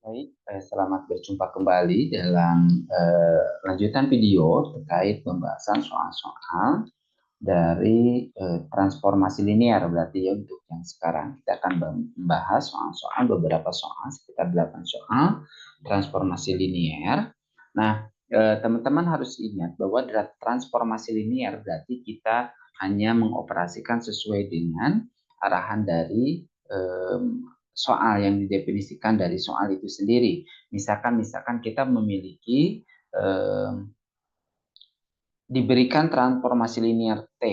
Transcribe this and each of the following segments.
Baik, selamat berjumpa kembali dalam lanjutan video terkait pembahasan soal-soal dari transformasi linear. Berarti ya untuk yang sekarang kita akan membahas soal-soal, beberapa soal, sekitar 8 soal transformasi linear. Nah, teman-teman harus ingat bahwa transformasi linear berarti kita hanya mengoperasikan sesuai dengan arahan dari soal yang didefinisikan dari soal itu sendiri. Misalkan kita memiliki diberikan transformasi linear T,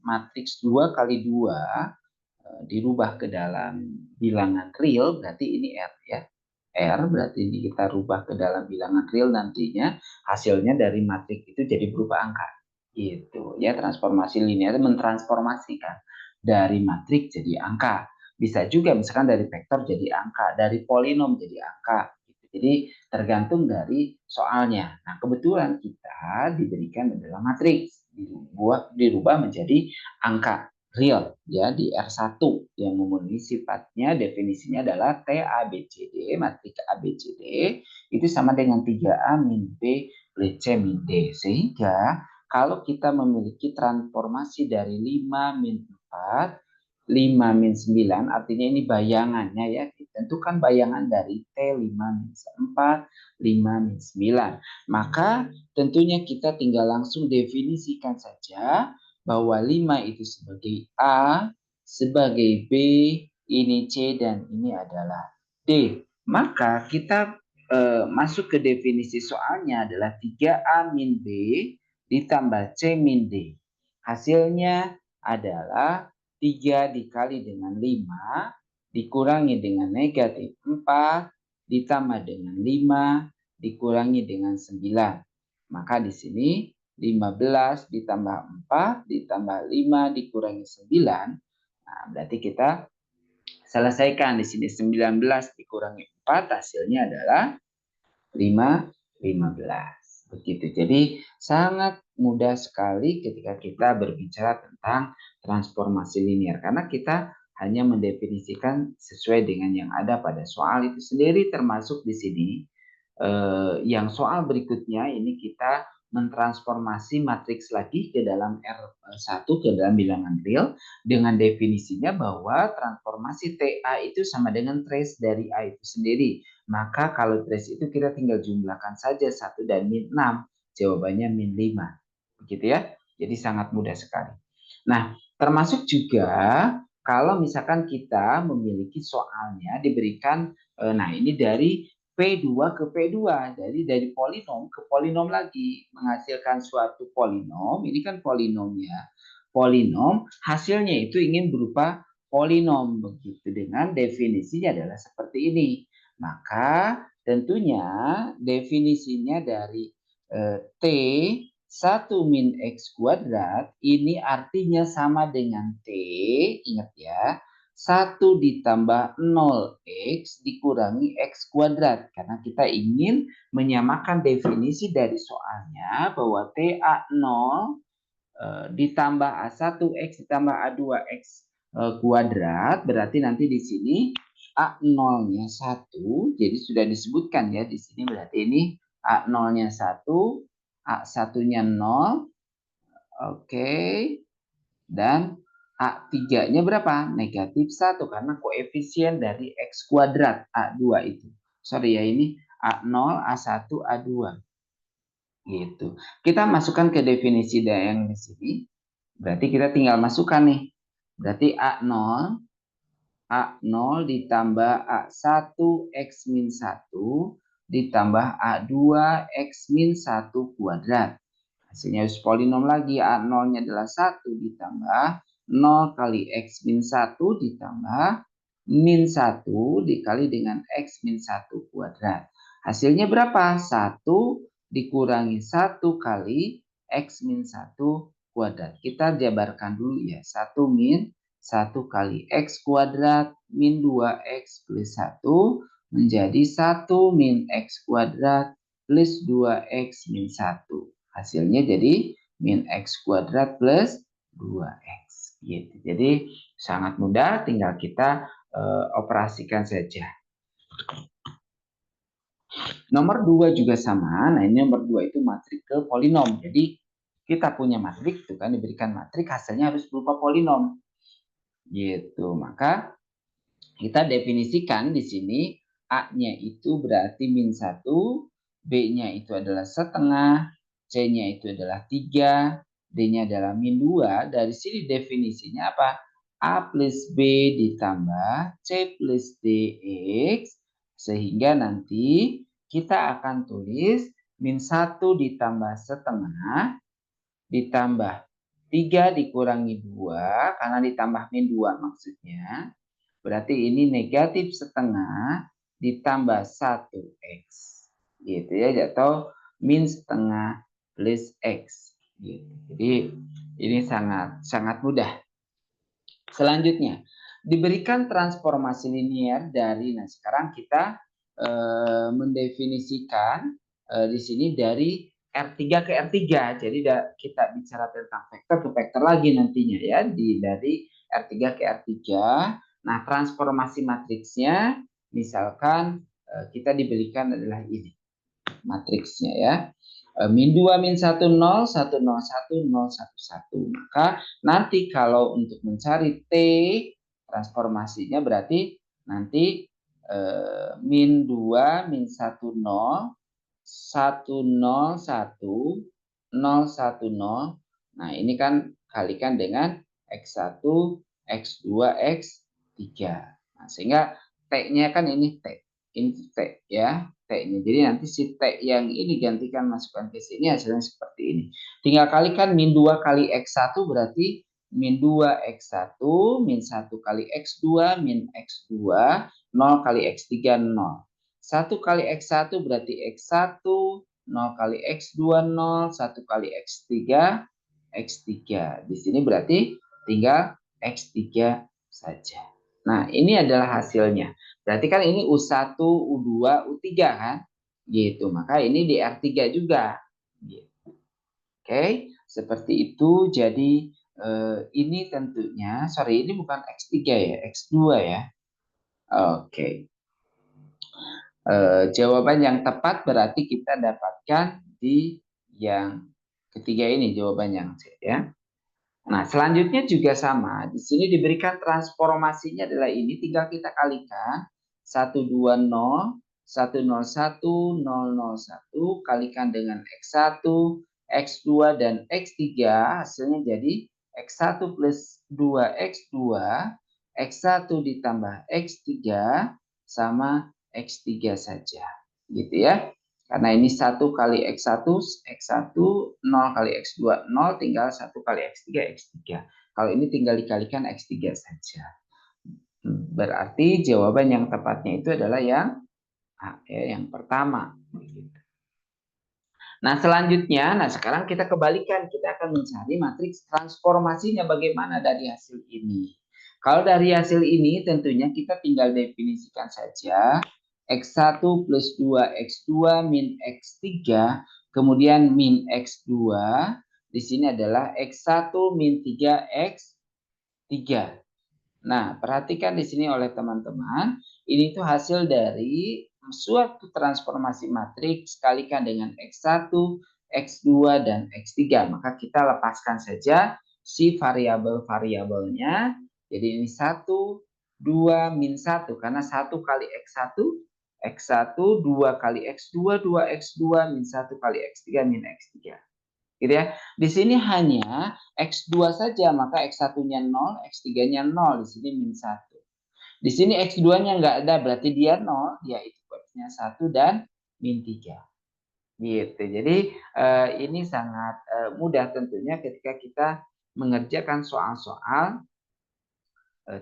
matriks 2 kali 2 dirubah ke dalam bilangan real, berarti ini R ya. R berarti ini kita rubah ke dalam bilangan real, nantinya hasilnya dari matriks itu jadi berupa angka. Gitu ya, transformasi linear mentransformasikan dari matriks jadi angka. Bisa juga misalkan dari vektor jadi angka, dari polinom jadi angka. Jadi tergantung dari soalnya. Nah, kebetulan kita diberikan adalah matriks, dirubah menjadi angka real ya di R1 yang memenuhi sifatnya, definisinya adalah T ABCD, matriks ABCD itu sama dengan 3A min B plus C min D. Sehingga kalau kita memiliki transformasi dari 5 min 4, 5 min 9, artinya ini bayangannya ya, ditentukan bayangan dari T 5 min 4, 5 min 9. Maka tentunya kita tinggal langsung definisikan saja bahwa 5 itu sebagai A, sebagai B, ini C, dan ini adalah D. Maka kita masuk ke definisi soalnya adalah 3A min B ditambah C min D. Hasilnya adalah 3 dikali dengan 5 dikurangi dengan negatif 4 ditambah dengan 5 dikurangi dengan 9. Maka di sini 15 ditambah 4 ditambah 5 dikurangi 9. Nah, berarti kita selesaikan di sini 19 dikurangi 4 hasilnya adalah 15. Begitu. Jadi sangat mudah sekali ketika kita berbicara tentang transformasi linear karena kita hanya mendefinisikan sesuai dengan yang ada pada soal itu sendiri, termasuk di sini yang soal berikutnya ini kita mentransformasi matriks lagi ke dalam R1 ke dalam bilangan real dengan definisinya bahwa transformasi TA itu sama dengan trace dari A itu sendiri. Maka kalau trace itu kita tinggal jumlahkan saja 1 dan min 6. Jawabannya min 5. Begitu ya. Jadi sangat mudah sekali. Nah, termasuk juga kalau misalkan kita memiliki soalnya diberikan, nah ini dari P2 ke P2, jadi dari polinom ke polinom lagi, menghasilkan suatu polinom, ini kan polinomnya. Polinom hasilnya itu ingin berupa polinom, begitu dengan definisinya adalah seperti ini. Maka tentunya definisinya dari T 1 min X kuadrat ini artinya sama dengan T, ingat ya, 1 ditambah 0x dikurangi X kuadrat. Karena kita ingin menyamakan definisi dari soalnya bahwa TA0 ditambah A1X ditambah A2X kuadrat. Berarti nanti di sini A0-nya 1. Jadi sudah disebutkan ya di sini berarti ini A0-nya 1, A1-nya 0. Oke. Dan A3-nya berapa? Negatif 1 karena koefisien dari X kuadrat A2 itu. Sorry ya, ini A0, A1, A2. Gitu. Kita masukkan ke definisi yang di sini. Berarti kita tinggal masukkan nih. Berarti A0 ditambah A1 X min 1 ditambah A2 X min 1 kuadrat. Hasilnya harus polinom lagi. A0-nya adalah 1 ditambah 0 kali X min 1 ditambah min 1 dikali dengan X min 1 kuadrat. Hasilnya berapa? 1 dikurangi 1 kali X min 1 kuadrat. Kita jabarkan dulu ya. 1 min 1 kali X kuadrat min 2X plus 1 menjadi 1 min X kuadrat plus 2X min 1. Hasilnya jadi min X kuadrat plus 2X. Gitu. Jadi sangat mudah, tinggal kita operasikan saja. Nomor 2 juga sama. Nah, ini nomor 2 itu matrikel polinom. Jadi kita punya matrik itu kan diberikan matrik hasilnya harus berupa polinom. Gitu. Maka kita definisikan di sini A-nya itu berarti min 1, B-nya itu adalah setengah, C-nya itu adalah 3, D-nya adalah min 2. Dari sini definisinya apa? A plus B ditambah C plus DX, sehingga nanti kita akan tulis min 1 ditambah setengah ditambah 3 dikurangi 2, karena ditambah min 2 maksudnya. Berarti ini negatif setengah ditambah 1x. Gitu ya, atau min setengah plus x. Gitu. Jadi ini sangat mudah. Selanjutnya, diberikan transformasi linear dari, nah sekarang kita mendefinisikan di sini dari R3 ke R3. Jadi kita bicara tentang vektor ke vektor lagi nantinya ya, dari R3 ke R3. Nah, transformasi matriksnya misalkan kita diberikan adalah ini matriksnya ya. Min 2, min 1, 0, 1, 0, 1, 0, 1, 1. Maka nanti kalau untuk mencari T transformasinya berarti nanti min 2, min 1, 0, 1, 0, 1, 0, 1, 0. Nah, ini kan kalikan dengan X1, X2, X3. Nah, sehingga T-nya kan ini T. Ini T ya, T-nya. Jadi nanti si T yang ini gantikan masukkan ke sini hasilnya seperti ini. Tinggal kalikan min 2 kali X1 berarti min 2 X1, min 1 kali X2, min X2, 0 kali X3, 0. 1 kali X1 berarti X1, 0 kali X2, 0, 1 kali X3, X3. Di sini berarti tinggal X3 saja. Nah, ini adalah hasilnya. Berarti kan ini U1, U2, U3 kan? Gitu. Maka ini di R3 juga. Gitu. Oke, seperti itu. Jadi ini tentunya, sorry, ini bukan X3 ya, X2 ya. Oke. Jawaban yang tepat berarti kita dapatkan di yang ketiga ini, jawaban yang C ya. Nah, selanjutnya juga sama. Di sini diberikan transformasinya adalah ini, tinggal kita kalikan 120, 101, 001 kalikan dengan X1, X2 dan X3, hasilnya jadi X1 plus 2X2, X1 ditambah X3 sama X3 saja. Gitu ya. Karena ini 1 kali X1, X1, 0 kali X2, 0, tinggal 1 kali X3, X3. Kalau ini tinggal dikalikan X3 saja. Berarti jawaban yang tepatnya itu adalah yang A, ya, yang pertama. Nah, selanjutnya, nah sekarang kita kebalikan. Kita akan mencari matriks transformasinya bagaimana dari hasil ini. Kalau dari hasil ini tentunya kita tinggal definisikan saja X1 plus 2X2 min X3, kemudian min X2. Di sini adalah X1 min 3X3. Nah, perhatikan di sini oleh teman-teman, ini tuh hasil dari suatu transformasi matriks kalikan dengan X1, X2, dan X3. Maka kita lepaskan saja si variabel-variabelnya. Jadi ini 1, 2, min 1. Karena 1 kali X1, X1, 2 kali X2, 2X2, min 1 kali X3, min X3. Gitu ya. Di sini hanya X2 saja, maka X1-nya 0, X3-nya 0, di sini min 1. Di sini X2-nya nggak ada, berarti dia 0, dia itu X-nya 1 dan min 3. Gitu. Jadi ini sangat mudah tentunya ketika kita mengerjakan soal-soal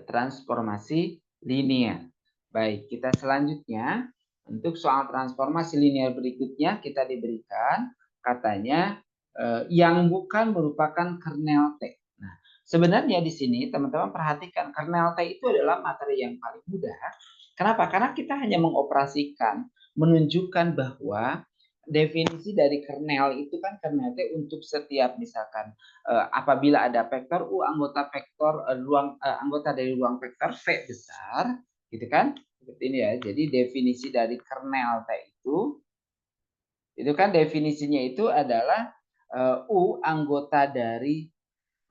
transformasi linear. Baik, kita selanjutnya untuk soal transformasi linear berikutnya kita diberikan katanya yang bukan merupakan kernel T. Nah, sebenarnya di sini teman-teman perhatikan kernel T itu adalah materi yang paling mudah. Kenapa? Karena kita hanya mengoperasikan, menunjukkan bahwa definisi dari kernel itu kan kernel T untuk setiap misalkan apabila ada vektor U anggota vektor anggota dari ruang vektor V besar, gitu kan? seperti ini ya. Jadi definisi dari kernel T itu kan definisinya itu adalah U anggota dari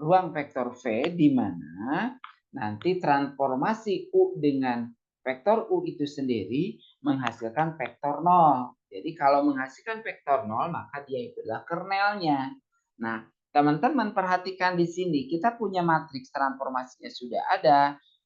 ruang vektor V di mana nanti transformasi U dengan vektor U itu sendiri menghasilkan vektor 0. Jadi kalau menghasilkan vektor 0 maka dia itu adalah kernelnya. Nah, teman-teman perhatikan di sini kita punya matriks transformasinya sudah ada.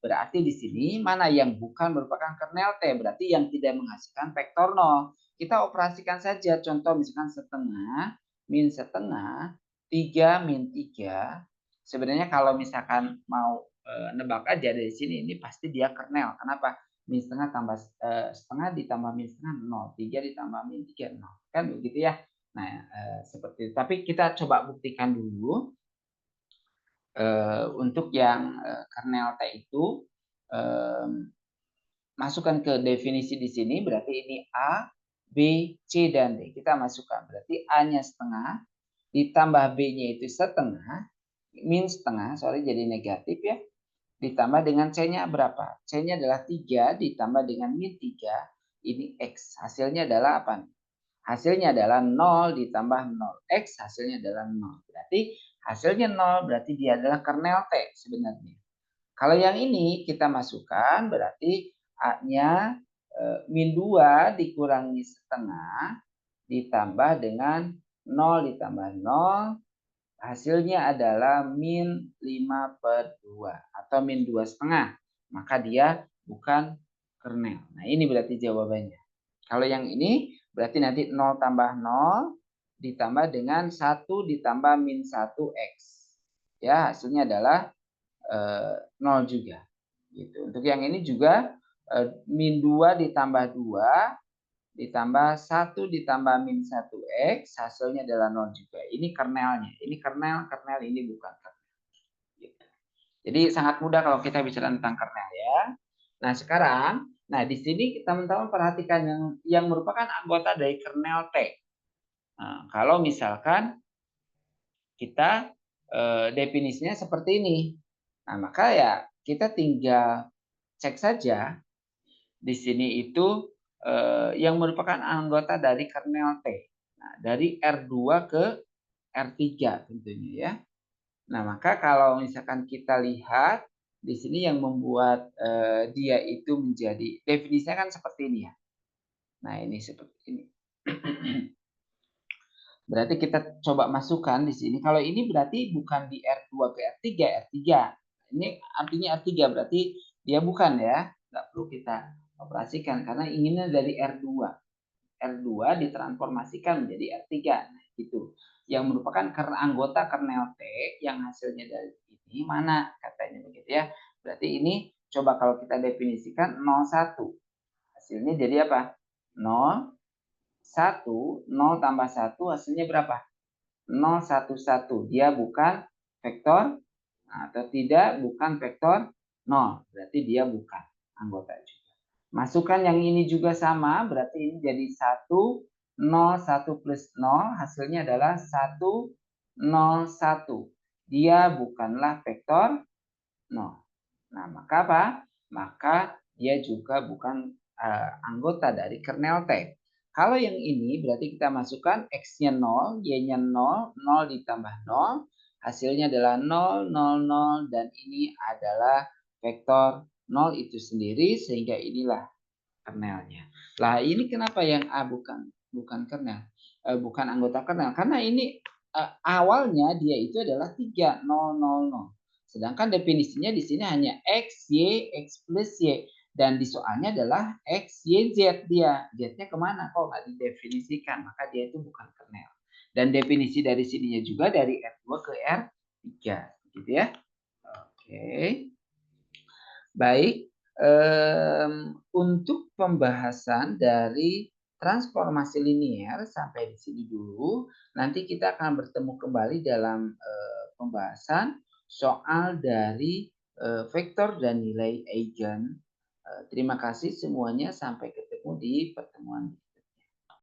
Berarti di sini mana yang bukan merupakan kernel T, berarti yang tidak menghasilkan vektor 0. Kita operasikan saja contoh misalkan setengah, min setengah, 3 min 3. Sebenarnya kalau misalkan mau nebak aja dari sini, ini pasti dia kernel. Kenapa? Min setengah tambah setengah ditambah min setengah 0. 3 ditambah min 3 0. Kan begitu ya. Nah, seperti itu. Tapi kita coba buktikan dulu untuk yang kernel T itu masukkan ke definisi di sini, berarti ini A, B, C, dan D. Kita masukkan, berarti A-nya setengah, ditambah B-nya itu setengah, min setengah, sorry jadi negatif ya, ditambah dengan C-nya berapa? C-nya adalah 3, ditambah dengan min 3, ini X. Hasilnya adalah apa? Hasilnya adalah 0 ditambah 0. X hasilnya adalah 0. Berarti hasilnya 0, berarti dia adalah kernel T sebenarnya. Kalau yang ini kita masukkan berarti A-nya min 2 dikurangi setengah ditambah dengan 0 ditambah 0 hasilnya adalah min 5/2 atau min 2 setengah. Maka dia bukan kernel. Nah ini berarti jawabannya. Kalau yang ini berarti nanti 0 tambah 0 ditambah dengan 1 ditambah min 1x. Ya hasilnya adalah 0 juga. Gitu. Untuk yang ini juga min 2 ditambah 2 ditambah 1 ditambah min 1x hasilnya adalah 0 juga. Ini kernelnya. Ini kernel, ini bukan kernel. Gitu. Jadi sangat mudah kalau kita bicara tentang kernel ya. Nah sekarang, di sini teman-teman perhatikan yang merupakan anggota dari kernel T. Nah, kalau misalkan kita definisinya seperti ini. Nah, maka ya kita tinggal cek saja di sini itu yang merupakan anggota dari kernel T. Nah, dari R2 ke R3 tentunya ya. Nah, maka kalau misalkan kita lihat di sini yang membuat dia itu menjadi definisinya kan seperti ini ya. Nah, ini seperti ini. Berarti kita coba masukkan di sini. Kalau ini berarti bukan di R2 ke R3, R3. Ini artinya R3 berarti dia bukan ya. Nggak perlu kita operasikan karena inginnya dari R2. R2 ditransformasikan menjadi R3. Nah, gitu. Yang merupakan anggota kernel T yang hasilnya dari ini mana katanya begitu ya. Berarti ini coba kalau kita definisikan 01. Hasilnya jadi apa? 0 1, 0 tambah 1 hasilnya berapa? 0, 1, 1. Dia bukan vektor atau tidak bukan vektor 0. Berarti dia bukan anggota juga. Masukkan yang ini juga sama, berarti ini jadi 1, 0, 1 plus 0. Hasilnya adalah 1, 0, 1. Dia bukanlah vektor 0. Nah, maka apa? Maka dia juga bukan anggota dari kernel T. Kalau yang ini berarti kita masukkan X-nya 0, Y-nya 0, 0 ditambah 0. Hasilnya adalah 0, 0, 0. Dan ini adalah vektor 0 itu sendiri sehingga inilah kernelnya. Lah ini kenapa yang A bukan kernel? Bukan anggota kernel. Karena ini awalnya dia itu adalah 3, 0, 0, 0. Sedangkan definisinya di sini hanya X, Y, X plus Y. Dan di soalnya adalah X, Y, Z dia. Z-nya kemana? Kok nggak didefinisikan? Maka dia itu bukan kernel. Dan definisi dari sininya juga dari R2 ke R3. Gitu ya. Oke. Baik. Untuk pembahasan dari transformasi linier sampai di sini dulu. Nanti kita akan bertemu kembali dalam pembahasan soal dari vektor dan nilai eigen. Terima kasih semuanya. Sampai ketemu di pertemuan